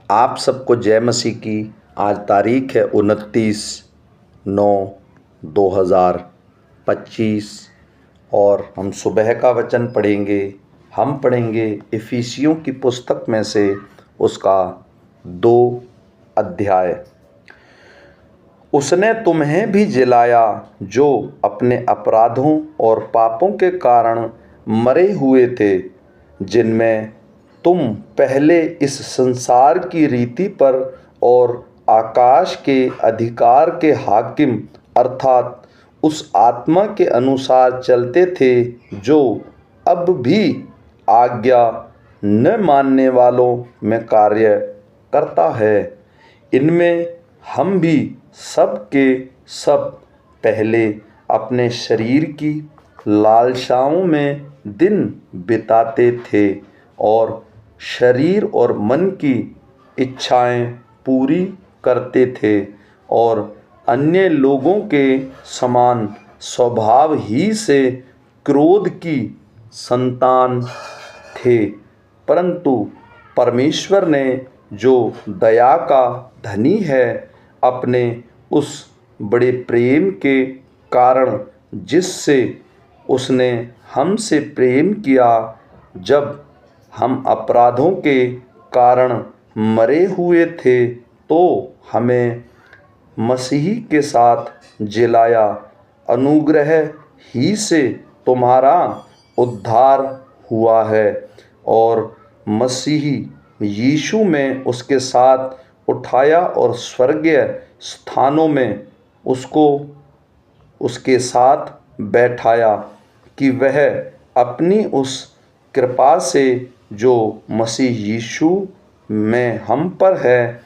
आप सबको जय मसीह की। आज तारीख है 29/9/2025 और हम सुबह का वचन पढ़ेंगे। हम पढ़ेंगे इफिसियों की पुस्तक में से उसका 2 अध्याय। उसने तुम्हें भी जिलाया जो अपने अपराधों और पापों के कारण मरे हुए थे, जिनमें तुम पहले इस संसार की रीति पर और आकाश के अधिकार के हाकिम अर्थात उस आत्मा के अनुसार चलते थे जो अब भी आज्ञा न मानने वालों में कार्य करता है। इनमें हम भी सब के सब पहले अपने शरीर की लालसाओं में दिन बिताते थे और शरीर और मन की इच्छाएं पूरी करते थे और अन्य लोगों के समान स्वभाव ही से क्रोध की संतान थे। परंतु परमेश्वर ने जो दया का धनी है, अपने उस बड़े प्रेम के कारण जिससे उसने हमसे प्रेम किया, जब हम अपराधों के कारण मरे हुए थे, तो हमें मसीह के साथ जिलाया। अनुग्रह ही से तुम्हारा उद्धार हुआ है और मसीह यीशु में उसके साथ उठाया और स्वर्गीय स्थानों में उसको उसके साथ बैठाया, कि वह अपनी उस कृपा से जो मसीह यीशु में हम पर है,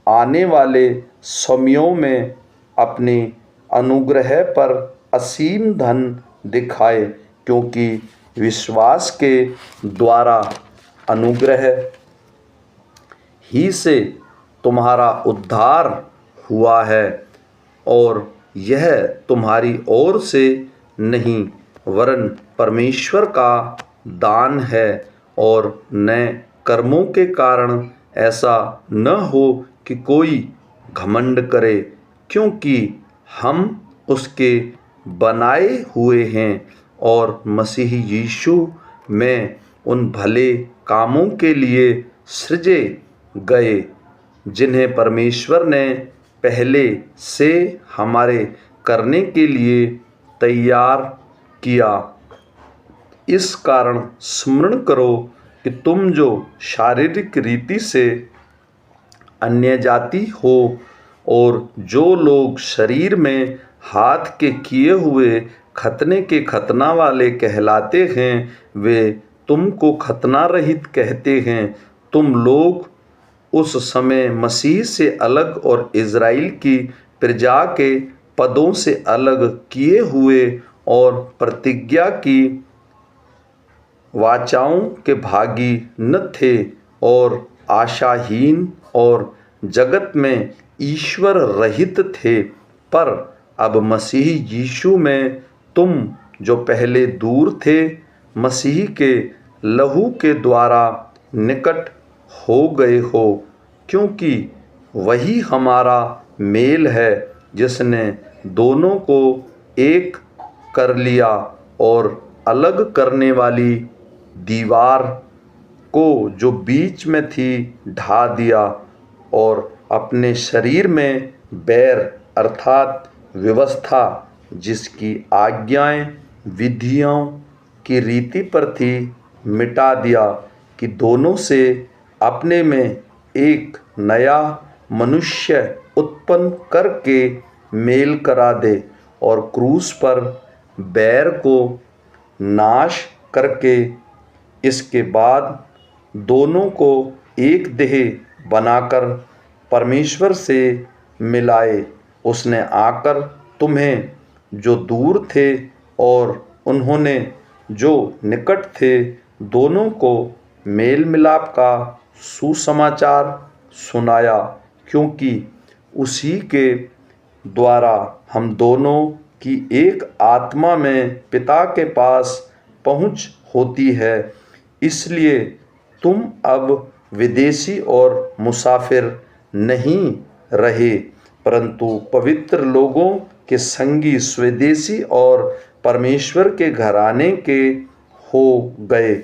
आने वाले समयों में अपनी अनुग्रह पर असीम धन दिखाए, क्योंकि विश्वास के द्वारा अनुग्रह ही से तुम्हारा उद्धार हुआ है, और यह तुम्हारी ओर से नहीं वरन परमेश्वर का दान है, और न कर्मों के कारण, ऐसा न हो कि कोई घमंड करे, क्योंकि हम उसके बनाए हुए हैं और मसीह यीशु में उन भले कामों के लिए सृजे गए, जिन्हें परमेश्वर ने पहले से हमारे करने के लिए तैयार किया। इस कारण स्मरण करो कि तुम जो शारीरिक रीति से अन्य जाति हो और जो लोग शरीर में हाथ के किए हुए खतने के खतना वाले कहलाते हैं, वे तुमको खतना रहित कहते हैं। तुम लोग उस समय मसीह से अलग और इज़राइल की प्रजा के पदों से अलग किए हुए और प्रतिज्ञा की वाचाओं के भागी न थे, और आशाहीन और जगत में ईश्वर रहित थे। पर अब मसीह यीशु में तुम जो पहले दूर थे, मसीह के लहू के द्वारा निकट हो गए हो, क्योंकि वही हमारा मेल है, जिसने दोनों को एक कर लिया और अलग करने वाली दीवार को जो बीच में थी ढा दिया, और अपने शरीर में बैर अर्थात व्यवस्था, जिसकी आज्ञाएं विधियों की रीति पर थी, मिटा दिया, कि दोनों से अपने में एक नया मनुष्य उत्पन्न करके मेल करा दे, और क्रूस पर बैर को नाश करके इसके बाद दोनों को एक देह बनाकर परमेश्वर से मिलाए। उसने आकर तुम्हें जो दूर थे और उन्होंने जो निकट थे, दोनों को मेल मिलाप का सुसमाचार सुनाया, क्योंकि उसी के द्वारा हम दोनों की एक आत्मा में पिता के पास पहुँच होती है। इसलिए तुम अब विदेशी और मुसाफिर नहीं रहे, परंतु पवित्र लोगों के संगी स्वदेशी और परमेश्वर के घराने के हो गए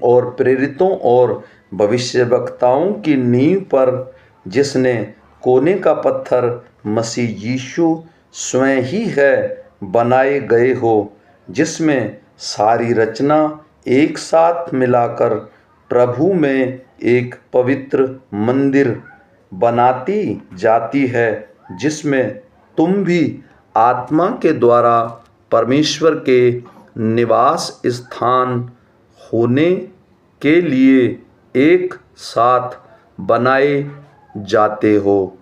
और प्रेरितों और भविष्यवक्ताओं की नींव पर, जिसने कोने का पत्थर मसीह यीशु स्वयं ही है, बनाए गए हो, जिसमें सारी रचना एक साथ मिलाकर प्रभु में एक पवित्र मंदिर बनाती जाती है, जिसमें तुम भी आत्मा के द्वारा परमेश्वर के निवास स्थान होने के लिए एक साथ बनाए जाते हो।